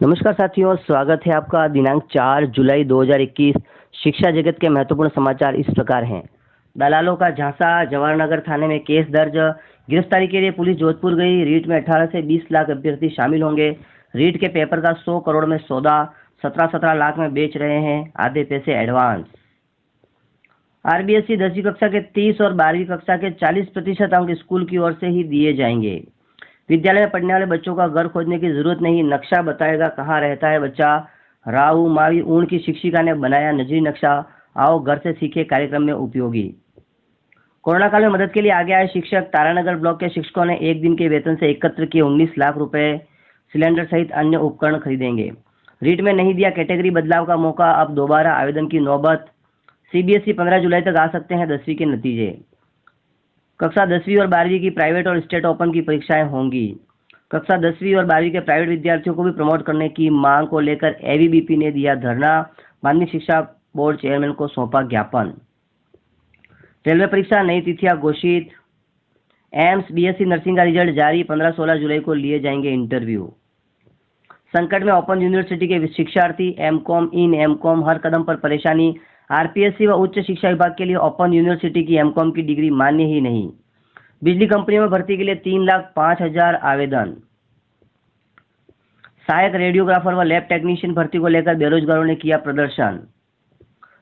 नमस्कार साथियों, स्वागत है आपका। दिनांक 4 जुलाई 2021। शिक्षा जगत के महत्वपूर्ण समाचार इस प्रकार हैं। दलालों का झांसा, जवाहरनगर थाने में केस दर्ज। गिरफ्तारी के लिए पुलिस जोधपुर गई। रीट में 18 से 20 लाख अभ्यर्थी शामिल होंगे। रीट के पेपर का 100 करोड़ में सौदा, 17-17 लाख में बेच रहे हैं, आधे पैसे एडवांस। आरबीएसई 10वीं कक्षा के 30 और 12वीं कक्षा के 40% अंक स्कूल की ओर से ही दिए जाएंगे। विद्यालय में पढ़ने वाले बच्चों का घर खोजने की जरूरत नहीं, नक्शा बताएगा कहाँ रहता है बच्चा। राऊ मावी ऊन की शिक्षिका ने बनाया नजरी नक्शा, आओ घर से सीखे कार्यक्रम में उपयोगी। कोरोना काल में मदद के लिए आगे आए शिक्षक। तारानगर ब्लॉक के शिक्षकों ने एक दिन के वेतन से एकत्र किए 19 लाख रुपए। सिलेंडर सहित अन्य उपकरण खरीदेंगे। रीट में नहीं दिया कैटेगरी बदलाव का मौका, अब दोबारा आवेदन की नौबत। सीबीएसई 15 जुलाई तक आ सकते हैं 10वीं के नतीजे। कक्षा 10वीं और 12वीं की प्राइवेट और स्टेट ओपन की परीक्षाएं होंगी। कक्षा 10वीं और 12वीं के प्राइवेट विद्यार्थियों को भी प्रमोट करने की मांग को लेकर एबीवीपी ने दिया धरना। माध्यमिक शिक्षा बोर्ड चेयरमैन को सौंपा ज्ञापन। रेलवे परीक्षा नई तिथियां घोषित। एम्स बीएससी नर्सिंग का रिजल्ट जारी, 15-16 जुलाई को लिए जाएंगे इंटरव्यू। संकट में ओपन यूनिवर्सिटी के शिक्षार्थी। एमकॉम इन एमकॉम हर कदम पर परेशानी। आरपीएससी व उच्च शिक्षा विभाग के लिए ओपन यूनिवर्सिटी की एमकॉम की डिग्री मान्य ही नहीं। बिजली कंपनियों में भर्ती के लिए 3,05,000 आवेदन। सहायक रेडियोग्राफर व लैब टेक्नीशियन भर्ती को लेकर बेरोजगारों ने किया प्रदर्शन।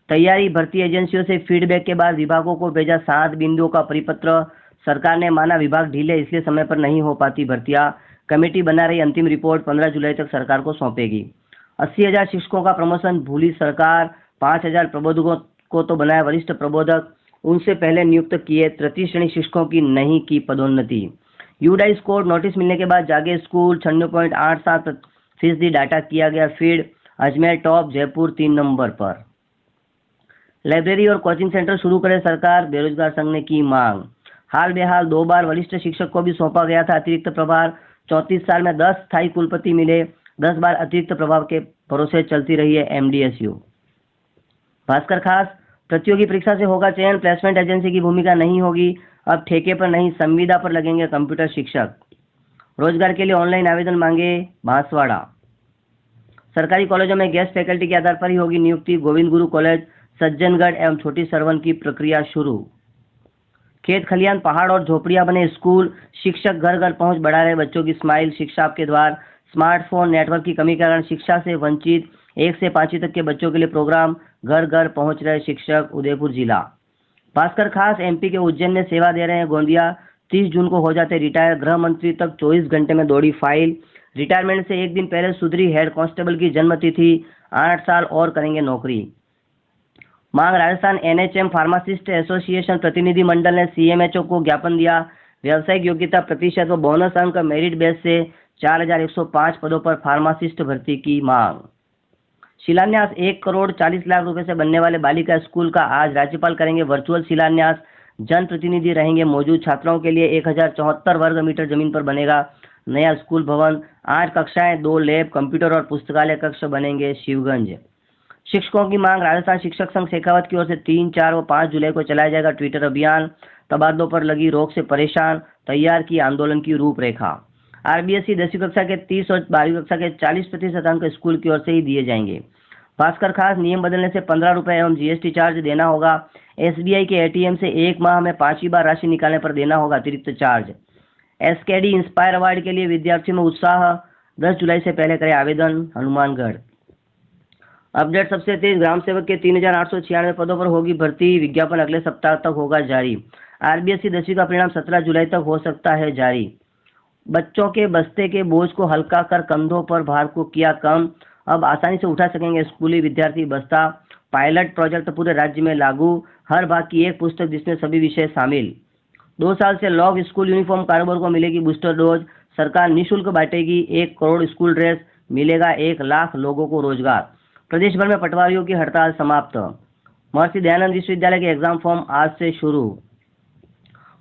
तैयारी। भर्ती एजेंसियों से फीडबैक के बाद विभागों को भेजा 7 बिंदुओं का परिपत्र। सरकार ने माना विभाग ढीले, इसलिए समय पर नहीं हो पाती भर्तियां। कमेटी बना रही, अंतिम रिपोर्ट 15 जुलाई तक सरकार को सौंपेगी। 80,000 शिक्षकों का प्रमोशन भूली सरकार। 5,000 प्रबोधकों को तो बनाया वरिष्ठ प्रबोधक, उनसे पहले नियुक्त किए। तृतीय श्रेणी शिक्षकों की नहीं की पदोन्नति। यूडाइस कोड नोटिस मिलने के बाद जागे स्कूल। 96.87% डाटा किया गया feed. Ajmer top, Jaipur 3 number पर। लाइब्रेरी और कोचिंग सेंटर शुरू करे सरकार, बेरोजगार संघ ने की मांग। हाल बेहाल 2 बार वरिष्ठ शिक्षक को भी सौंपा गया था अतिरिक्त प्रभार। 34 साल में 10 स्थायी कुलपति मिले। 10 बार अतिरिक्त प्रभाव के भरोसे चलती रही है एमडीएसयू। भास्कर खास। प्रतियोगी परीक्षा से होगा चयन, प्लेसमेंट एजेंसी की भूमिका नहीं होगी। अब ठेके पर नहीं, संविदा पर लगेंगे कंप्यूटर शिक्षक। रोजगार के लिए ऑनलाइन आवेदन मांगे बांसवाड़ा। सरकारी कॉलेजों में गेस्ट फैकल्टी के आधार पर ही होगी नियुक्ति। गोविंद गुरु कॉलेज, सज्जनगढ़ एवं छोटी सरवन की प्रक्रिया शुरू। खेत खलियान, पहाड़ और झोपड़ियां बने स्कूल। शिक्षक घर घर पहुंच बढ़ा रहे बच्चों की स्माइल। शिक्षा आपके द्वार। स्मार्टफोन नेटवर्क की कमी के कारण शिक्षा से वंचित 1 से 5वीं तक के बच्चों के लिए प्रोग्राम। घर घर पहुंच रहे शिक्षक। उदयपुर जिला। भास्कर खास। एमपी के उज्जैन में सेवा दे रहे हैं गोंदिया। 30 जून को हो जाते रिटायर। गृह मंत्री तक 24 घंटे में दौड़ी फाइल। रिटायरमेंट से एक दिन पहले सुधरी हेड कांस्टेबल की जन्म तिथि। 8 साल और करेंगे नौकरी। मांग। राजस्थान एनएचएम फार्मासिस्ट एसोसिएशन प्रतिनिधि मंडल ने सीएमएचओ को ज्ञापन दिया। व्यावसायिक योग्यता प्रतिशत व बोनस अंक मेरिट बेस से 4,105 पदों पर फार्मासिस्ट भर्ती की मांग। शिलान्यास। 1,40,00,000 रुपए से बनने वाले बालिका स्कूल का आज राज्यपाल करेंगे वर्चुअल शिलान्यास। जनप्रतिनिधि रहेंगे मौजूद। छात्राओं के लिए 1,074 वर्ग मीटर जमीन पर बनेगा नया स्कूल भवन। 8 कक्षाएं, 2 लैब, कंप्यूटर और पुस्तकालय कक्ष बनेंगे शिवगंज। शिक्षकों की मांग। राजस्थान शिक्षक संघ शेखावत की ओर से 3, 4 व 5 जुलाई को चलाया जाएगा ट्विटर अभियान। तबादलों पर लगी रोक से परेशान, तैयार की आंदोलन की रूपरेखा। आरबीएसई 10वीं कक्षा के 30 और 12वीं कक्षा के 40% अंक स्कूल की ओर से ही दिए जाएंगे। भास्कर खास। नियम बदलने से 15 रुपए एवं जीएसटी चार्ज देना होगा। एसबीआई के एटीएम से 1 माह में 5वीं बार राशि निकालने पर देना होगा अतिरिक्त चार्ज। एसकेडी इंस्पायर अवार्ड के लिए विद्यार्थियों में उत्साह। 10 जुलाई से पहले करें आवेदन। हनुमानगढ़। अपडेट। सबसे तेज ग्राम सेवक के 3,896 पदों पर होगी भर्ती। विज्ञापन अगले सप्ताह तक होगा जारी। आरबीएसई 10वीं का परिणाम 17 जुलाई तक हो सकता है जारी। बच्चों के बस्ते के बोझ को हल्का कर कंधों पर भार को किया कम। अब आसानी से उठा सकेंगे स्कूली विद्यार्थी बस्ता। पायलट प्रोजेक्ट पूरे राज्य में लागू। हर भाग की एक पुस्तक जिसमें सभी विषय शामिल। 2 साल से लॉग स्कूल यूनिफॉर्म कारोबार को मिलेगी बूस्टर डोज। सरकार निःशुल्क बांटेगी 1 करोड़ स्कूल ड्रेस। मिलेगा 1 लाख लोगों को रोजगार। प्रदेश भर में पटवारियों की हड़ताल समाप्त। महर्षि दयानंद विश्वविद्यालय के एग्जाम फॉर्म आज से शुरू।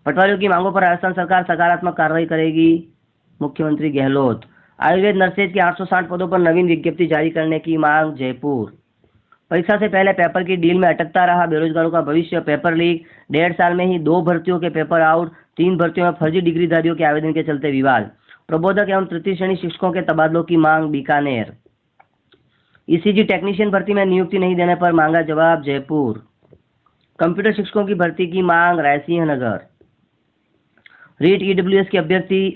पटवारियों की मांगों पर राजस्थान सरकार सकारात्मक कार्रवाई करेगी, मुख्यमंत्री गहलोत। आयुर्वेद नर्सेज के 860 पदों पर नवीन विज्ञप्ति जारी करने की मांग, जयपुर। परीक्षा से पहले पेपर की डील में अटकता रहा बेरोजगारों का भविष्य। Paper leak. 1.5 साल में ही 2 भर्तियों के पेपर आउट। 3 भर्तियों में फर्जी डिग्रीधारियों के आवेदन के चलते विवाद। प्रबोधक एवं तृतीय श्रेणी शिक्षकों के तबादलों की मांग, बीकानेर। ईसीजी टेक्नीशियन भर्ती में नियुक्ति नहीं देने पर मांगा जवाब, जयपुर। कंप्यूटर शिक्षकों की भर्ती की मांग, रायसिंह नगर। रीट ईडब्ल्यूएस के अभ्यर्थी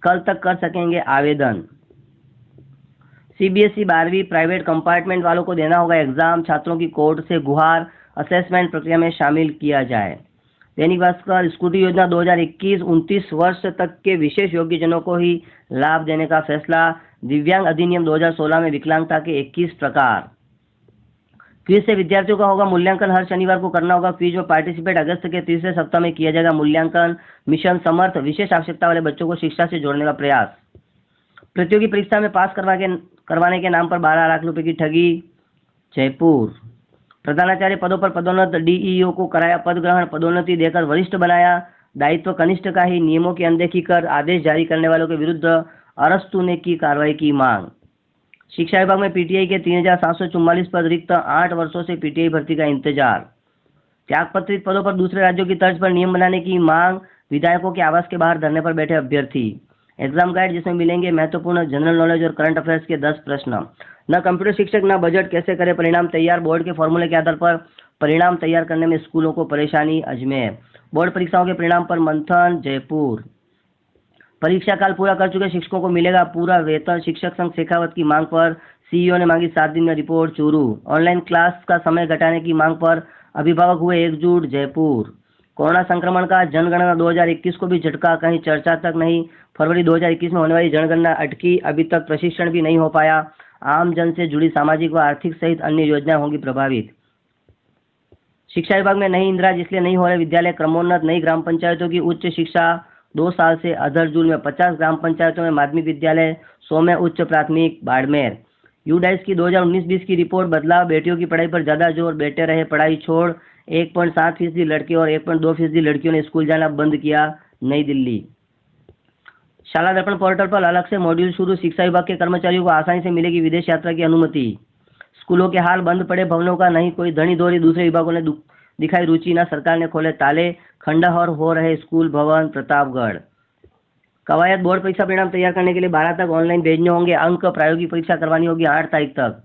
कल तक कर सकेंगे आवेदन। सीबीएसई 12वीं प्राइवेट कंपार्टमेंट वालों को देना होगा एग्जाम, छात्रों की कोर्ट से गुहार, असेसमेंट प्रक्रिया में शामिल किया जाए। दैनिक भास्कर, स्कूटी योजना 2021-29 वर्ष तक के विशेष योग्यजनों को ही लाभ देने का फैसला। दिव्यांग अधिनियम 2016 में विकलांगता के 21 प्रकार। क्विज से विद्यार्थियों का होगा मूल्यांकन, हर शनिवार को करना होगा क्विज में पार्टिसिपेट। अगस्त के तीसरे सप्ताह में किया जाएगा मूल्यांकन। मिशन समर्थ, विशेष आवश्यकता वाले बच्चों को शिक्षा से जोड़ने का प्रयास। प्रतियोगी परीक्षा में पास करवाने के नाम पर 12 लाख रुपए की ठगी, जयपुर। प्रधानाचार्य पदों पर पदोन्नत, डीईओ को कराया पद ग्रहण, पदोन्नति देकर वरिष्ठ बनाया, दायित्व कनिष्ठ का ही, नियमों की अनदेखी कर आदेश जारी करने वालों के विरुद्ध अरस्तु ने की कार्रवाई की मांग। शिक्षा विभाग में पीटीआई के 3744 पद रिक्त, 8 वर्षों से पीटीआई भर्ती का इंतजार। त्यागपत्रित पदों पर दूसरे राज्यों की तर्ज पर नियम बनाने की मांग, विधायकों के आवास के बाहर धरने पर बैठे अभ्यर्थी। एग्जाम गाइड जिसमें मिलेंगे महत्वपूर्ण जनरल नॉलेज और करंट अफेयर्स के 10 प्रश्न। न कंप्यूटर शिक्षक न बजट, कैसे करें परिणाम तैयार, बोर्ड के फॉर्मूले के आधार पर परिणाम तैयार करने में स्कूलों को परेशानी, अजमेर। बोर्ड परीक्षाओं के परिणाम पर मंथन, जयपुर। परीक्षा काल पूरा कर चुके शिक्षकों को मिलेगा पूरा वेतन, शिक्षक संघ शेखावत की मांग पर सीईओ ने मांगी 7 दिन में रिपोर्ट, चूरू। ऑनलाइन क्लास का समय घटाने की मांग पर अभिभावक हुए एकजुट, जयपुर। कोरोना संक्रमण का जनगणना 2021 को भी झटका, कहीं चर्चा तक नहीं। फरवरी 2021 में होने वाली जनगणना अटकी, अभी तक प्रशिक्षण भी नहीं हो पाया। आम जन से जुड़ी सामाजिक व आर्थिक सहित अन्य योजनाएं होंगी प्रभावित। शिक्षा विभाग में नई इंदिरा, इसलिए नहीं हो रहे विद्यालय क्रमोन्नत। नई ग्राम पंचायतों की उच्च शिक्षा 2 साल से अधरजूल में 50 ग्राम पंचायतों में माध्यमिक विद्यालय, 100 में उच्च प्राथमिक, बाड़मेर। यूडाइस की 2019-20 की रिपोर्ट, बदलाव, बेटियों की पढ़ाई पर ज्यादा जोर, बेटे रहे पढ़ाई छोड़। 1.7% लड़के और 1.2% लड़कियों ने स्कूल जाना बंद किया, नई दिल्ली। शाला दर्पण पोर्टल पर अलग से मॉड्यूल शुरू, शिक्षा विभाग के कर्मचारियों को आसानी से मिलेगी विदेश यात्रा की अनुमति। स्कूलों के हाल, बंद पड़े भवनों का नहीं कोई धनी धोरी, दूसरे विभागों ने दिखाई रुचि, न सरकार ने खोले ताले, खंडहर हो रहे स्कूल भवन, प्रतापगढ़। कवायद, बोर्ड परीक्षा परिणाम तैयार करने के लिए 12 तक ऑनलाइन भेजने होंगे अंक, प्रायोगिक परीक्षा करवानी होगी 8 तारीख तक।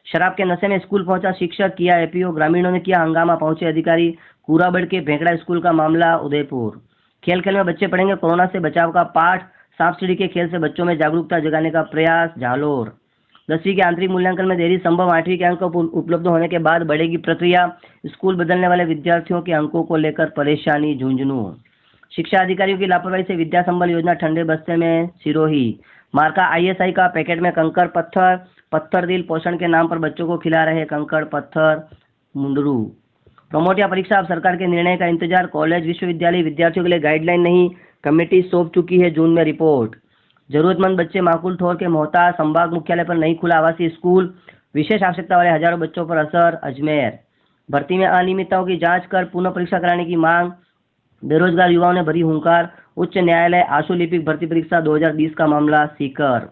शराब के नशे में स्कूल पहुंचा शिक्षक, किया एपीओ, ग्रामीणों ने किया हंगामा, पहुंचे अधिकारी। कूराबड़ के भेंकड़ा स्कूल का मामला, उदयपुर। खेल खेल में बच्चे पढ़ेंगे कोरोना से बचाव का पाठ, सांप सीढ़ी के खेल से बच्चों में जागरूकता जगाने का प्रयास, जालोर। 10वीं के आंतरिक मूल्यांकन में देरी संभव, 8वीं के अंक उपलब्ध होने के बाद बढ़ेगी प्रक्रिया। स्कूल बदलने वाले विद्यार्थियों के अंकों को लेकर परेशानी, झुंझुनू। शिक्षा अधिकारियों की लापरवाही से विद्या संबल योजना ठंडे बस्ते में, सिरोही। मार्का आईएसआई का पैकेट में कंकड़ पत्थर, पत्थर दिल पोषण के नाम पर बच्चों को खिला रहे कंकड़ पत्थर, मुंडरू। प्रमोट या परीक्षा, अब सरकार के निर्णय का इंतजार। कॉलेज विश्वविद्यालय विद्यार्थियों के लिए गाइडलाइन नहीं, कमेटी सौंप चुकी है, जून में रिपोर्ट। जरूरतमंद बच्चे माकुल ठोर के मोहताज, संभाग मुख्यालय पर नहीं खुला आवासीय स्कूल, विशेष आवश्यकता वाले हजारों बच्चों पर असर, अजमेर। भर्ती में अनियमितताओं की जांच कर पुनः परीक्षा कराने की मांग, बेरोजगार युवाओं ने भरी हुंकार। उच्च न्यायालय, आशुलिपिक भर्ती परीक्षा 2020 का मामला, सीकर।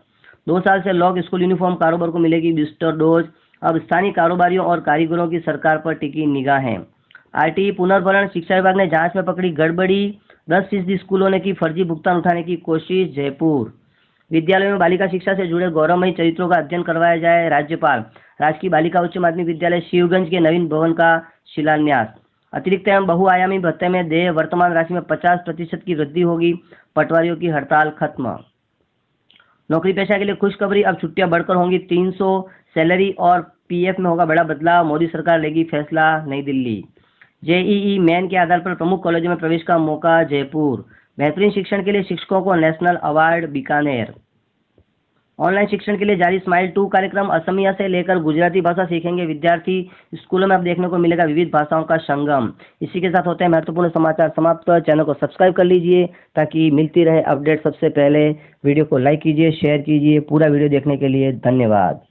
2 साल से लॉक स्कूल यूनिफॉर्म कारोबार को मिलेगी बूस्टर डोज, अब स्थानीय कारोबारियों और कारीगरों की सरकार पर टिकी निगाहें। आरटीई पुनर्भरण, शिक्षा विभाग ने जांच में पकड़ी गड़बड़ी, 10% स्कूलों ने की फर्जी भुगतान उठाने की कोशिश, जयपुर। विद्यालयों में बालिका शिक्षा से जुड़े गौरवमयी चरित्रों का अध्ययन करवाया जाए, राज्यपाल। राजकीय बालिका उच्च माध्यमिक विद्यालय शिवगंज के नवीन भवन का शिलान्यास। अतिरिक्त एवं बहुआयामी भत्ते में देय वर्तमान राशि में 50% की वृद्धि होगी, पटवारियों की हड़ताल खत्म। नौकरी पेशा के लिए खुशखबरी, अब छुट्टियां बढ़कर होंगी 300, सैलरी और पीएफ में होगा बड़ा बदलाव, मोदी सरकार लेगी फैसला, नई दिल्ली। जेईई मेन के आधार पर प्रमुख कॉलेजों में प्रवेश का मौका, जयपुर। बेहतरीन शिक्षण के लिए शिक्षकों को नेशनल अवार्ड, बीकानेर। ऑनलाइन शिक्षण के लिए जारी स्माइल 2 कार्यक्रम, असमिया से लेकर गुजराती भाषा सीखेंगे विद्यार्थी। स्कूलों में अब देखने को मिलेगा विविध भाषाओं का संगम। इसी के साथ होते हैं महत्वपूर्ण समाचार समाप्त। चैनल को सब्सक्राइब कर लीजिए ताकि मिलती रहे अपडेट सबसे पहले। वीडियो को लाइक कीजिए, शेयर कीजिए। पूरा वीडियो देखने के लिए धन्यवाद।